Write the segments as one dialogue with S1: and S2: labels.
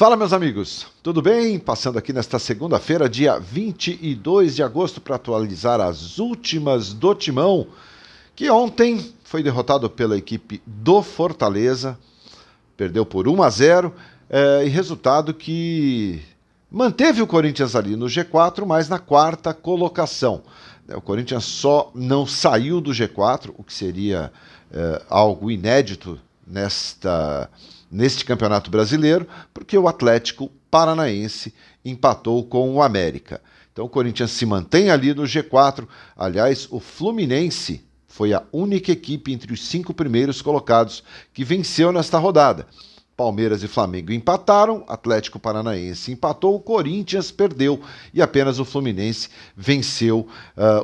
S1: Fala, meus amigos, tudo bem? Passando aqui nesta segunda-feira, dia 22 de agosto, para atualizar as últimas do Timão, que ontem foi derrotado pela equipe do Fortaleza, perdeu por 1-0, e resultado que manteve o Corinthians ali no G4, mas na quarta colocação. O Corinthians só não saiu do G4, o que seria algo inédito neste Campeonato Brasileiro, porque o Atlético Paranaense empatou com o América. Então o Corinthians se mantém ali no G4. Aliás, o Fluminense foi a única equipe entre os 5 primeiros colocados que venceu nesta rodada. Palmeiras e Flamengo empataram, Atlético Paranaense empatou, o Corinthians perdeu e apenas o Fluminense venceu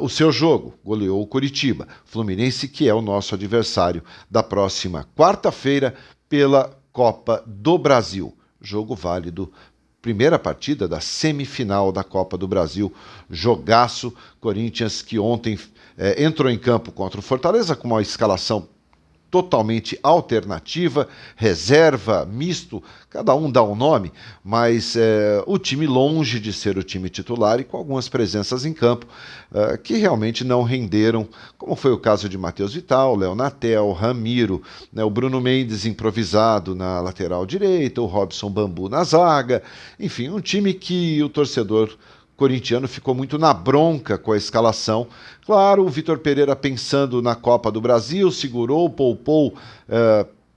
S1: o seu jogo, goleou o Coritiba. Fluminense que é o nosso adversário da próxima quarta-feira pela Copa do Brasil. Jogo válido, primeira partida da semifinal da Copa do Brasil. Jogaço, Corinthians que ontem entrou em campo contra o Fortaleza com uma escalação totalmente alternativa, reserva, misto, cada um dá um nome, mas o time longe de ser o time titular e com algumas presenças em campo que realmente não renderam, como foi o caso de Matheus Vital, Léo Natel, Ramiro, o Bruno Mendes improvisado na lateral direita, o Robson Bambu na zaga, enfim, um time que o torcedor corintiano ficou muito na bronca com a escalação. Claro, o Vitor Pereira pensando na Copa do Brasil, segurou, poupou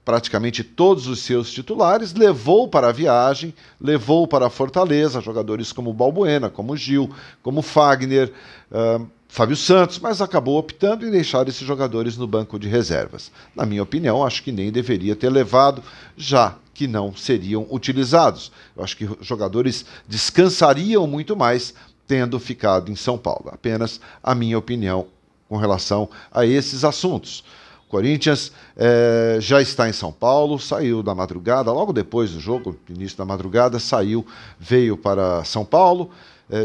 S1: praticamente todos os seus titulares, levou para a viagem, levou para a Fortaleza jogadores como Balbuena, como Gil, como Fagner, Fábio Santos, mas acabou optando em deixar esses jogadores no banco de reservas. Na minha opinião, acho que nem deveria ter levado, já que não seriam utilizados. Eu acho que os jogadores descansariam muito mais tendo ficado em São Paulo. Apenas a minha opinião com relação a esses assuntos. O Corinthians já está em São Paulo, saiu da madrugada, logo depois do jogo, início da madrugada, veio para São Paulo,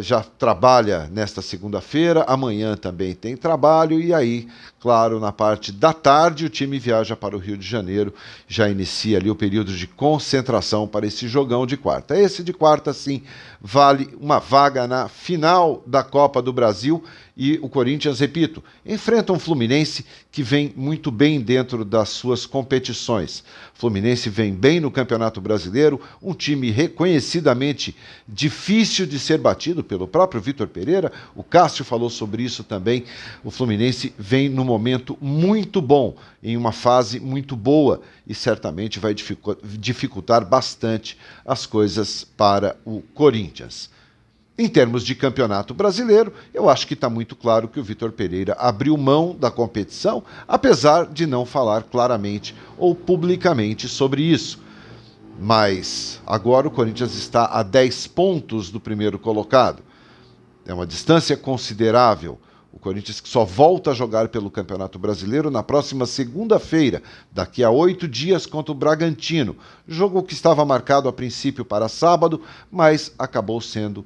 S1: já trabalha nesta segunda-feira, amanhã também tem trabalho, e aí, claro, na parte da tarde, o time viaja para o Rio de Janeiro, já inicia ali o período de concentração para esse jogão de quarta. Esse de quarta, sim, vale uma vaga na final da Copa do Brasil, e o Corinthians, repito, enfrenta um Fluminense que vem muito bem dentro das suas competições. Fluminense vem bem no Campeonato Brasileiro, um time reconhecidamente difícil de ser batido pelo próprio Vitor Pereira, o Cássio falou sobre isso também. O Fluminense vem num momento muito bom, em uma fase muito boa, e certamente vai dificultar bastante as coisas para o Corinthians. Em termos de Campeonato Brasileiro, eu acho que está muito claro que o Vitor Pereira abriu mão da competição, apesar de não falar claramente ou publicamente sobre isso. Mas agora o Corinthians está a 10 pontos do primeiro colocado. É uma distância considerável. O Corinthians que só volta a jogar pelo Campeonato Brasileiro na próxima segunda-feira, daqui a 8 dias, contra o Bragantino. Jogo que estava marcado a princípio para sábado, mas acabou sendo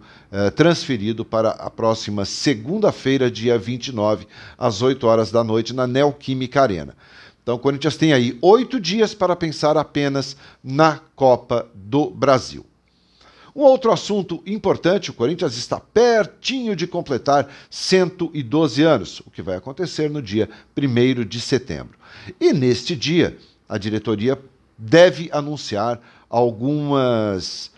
S1: transferido para a próxima segunda-feira, dia 29, às 8 horas da noite, na Neoquímica Arena. Então o Corinthians tem aí 8 dias para pensar apenas na Copa do Brasil. Um outro assunto importante, o Corinthians está pertinho de completar 112 anos, o que vai acontecer no dia 1º de setembro. E neste dia, a diretoria deve anunciar algumas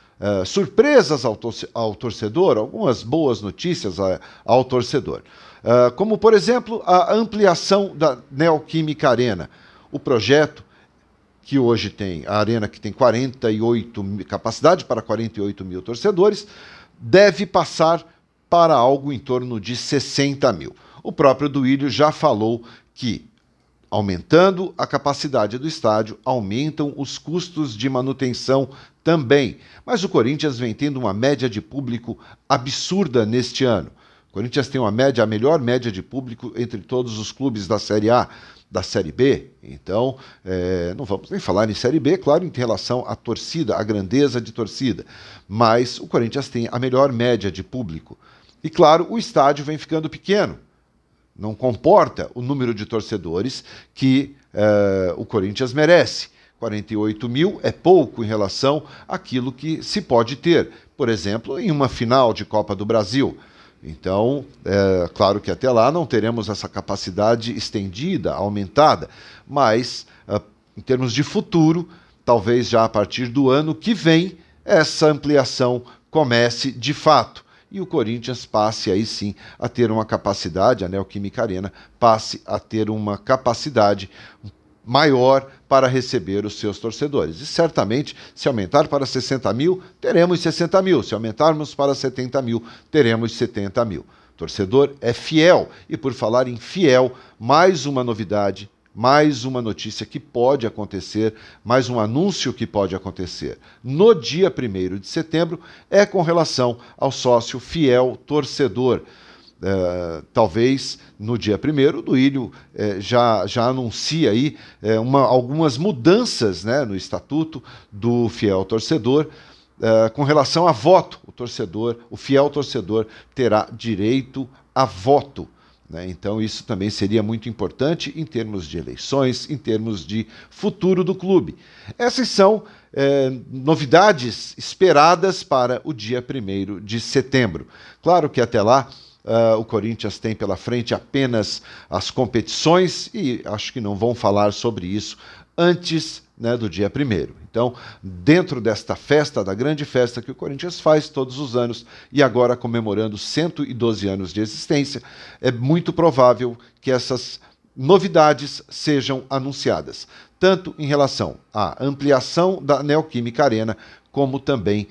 S1: surpresas ao torcedor, algumas boas notícias ao torcedor. Como, por exemplo, a ampliação da Neoquímica Arena. O projeto que hoje tem a arena que tem capacidade para 48 mil torcedores, deve passar para algo em torno de 60 mil. O próprio Duílio já falou que, aumentando a capacidade do estádio, aumentam os custos de manutenção também. Mas o Corinthians vem tendo uma média de público absurda neste ano. O Corinthians tem a melhor média de público entre todos os clubes da Série A, da Série B. Então, não vamos nem falar em Série B, claro, em relação à torcida, à grandeza de torcida. Mas o Corinthians tem a melhor média de público. E, claro, o estádio vem ficando pequeno. Não comporta o número de torcedores que o Corinthians merece. 48 mil é pouco em relação àquilo que se pode ter, por exemplo, em uma final de Copa do Brasil. Então, claro que até lá não teremos essa capacidade estendida, aumentada, mas em termos de futuro, talvez já a partir do ano que vem, essa ampliação comece de fato. E o Corinthians passe aí sim a ter uma capacidade, a Neoquímica Arena passe a ter uma capacidade maior para receber os seus torcedores. E certamente, se aumentar para 60 mil, teremos 60 mil. Se aumentarmos para 70 mil, teremos 70 mil. O torcedor é fiel. E por falar em fiel, mais uma novidade, mais uma notícia que pode acontecer, mais um anúncio que pode acontecer. No dia 1º de setembro, é com relação ao sócio fiel torcedor. Talvez no dia 1º, o Duílio já anuncia aí algumas mudanças, né, no estatuto do fiel torcedor com relação a voto. O fiel torcedor terá direito a voto. Né? Então isso também seria muito importante em termos de eleições, em termos de futuro do clube. Essas são novidades esperadas para o dia 1º de setembro. Claro que até lá o Corinthians tem pela frente apenas as competições e acho que não vão falar sobre isso antes, né, do dia 1º. Então, dentro desta festa, da grande festa que o Corinthians faz todos os anos e agora comemorando 112 anos de existência, é muito provável que essas novidades sejam anunciadas, tanto em relação à ampliação da Neoquímica Arena, como também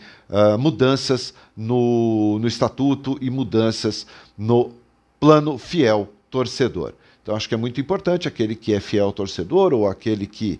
S1: mudanças no estatuto e mudanças no plano fiel torcedor. Então acho que é muito importante, aquele que é fiel torcedor ou aquele que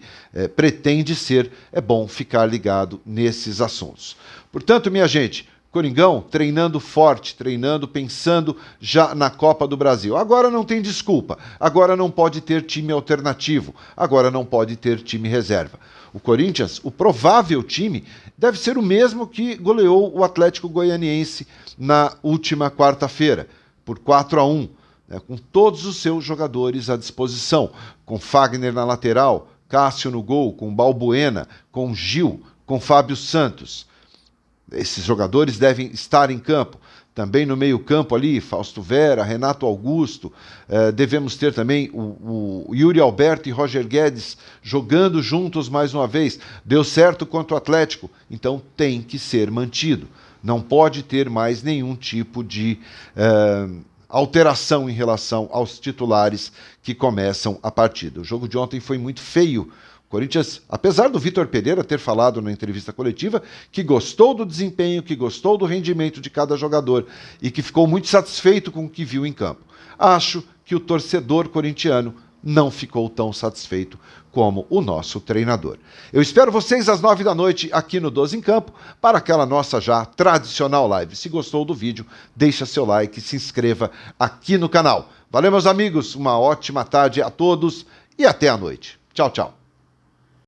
S1: pretende ser, é bom ficar ligado nesses assuntos. Portanto, minha gente, Coringão treinando forte, treinando, pensando já na Copa do Brasil. Agora não tem desculpa, agora não pode ter time alternativo, agora não pode ter time reserva. O Corinthians, o provável time, deve ser o mesmo que goleou o Atlético Goianiense na última quarta-feira, por 4-1, né, com todos os seus jogadores à disposição, com Fagner na lateral, Cássio no gol, com Balbuena, com Gil, com Fábio Santos. Esses jogadores devem estar em campo. Também no meio-campo ali, Fausto Vera, Renato Augusto. Devemos ter também o Yuri Alberto e Roger Guedes jogando juntos mais uma vez. Deu certo contra o Atlético, então tem que ser mantido. Não pode ter mais nenhum tipo de alteração em relação aos titulares que começam a partida. O jogo de ontem foi muito feio. Corinthians, apesar do Vitor Pereira ter falado na entrevista coletiva que gostou do desempenho, que gostou do rendimento de cada jogador e que ficou muito satisfeito com o que viu em campo, acho que o torcedor corintiano não ficou tão satisfeito como o nosso treinador. Eu espero vocês às 9 da noite aqui no 12 em Campo para aquela nossa já tradicional live. Se gostou do vídeo, deixa seu like e se inscreva aqui no canal. Valeu, meus amigos, uma ótima tarde a todos e até a noite. Tchau, tchau.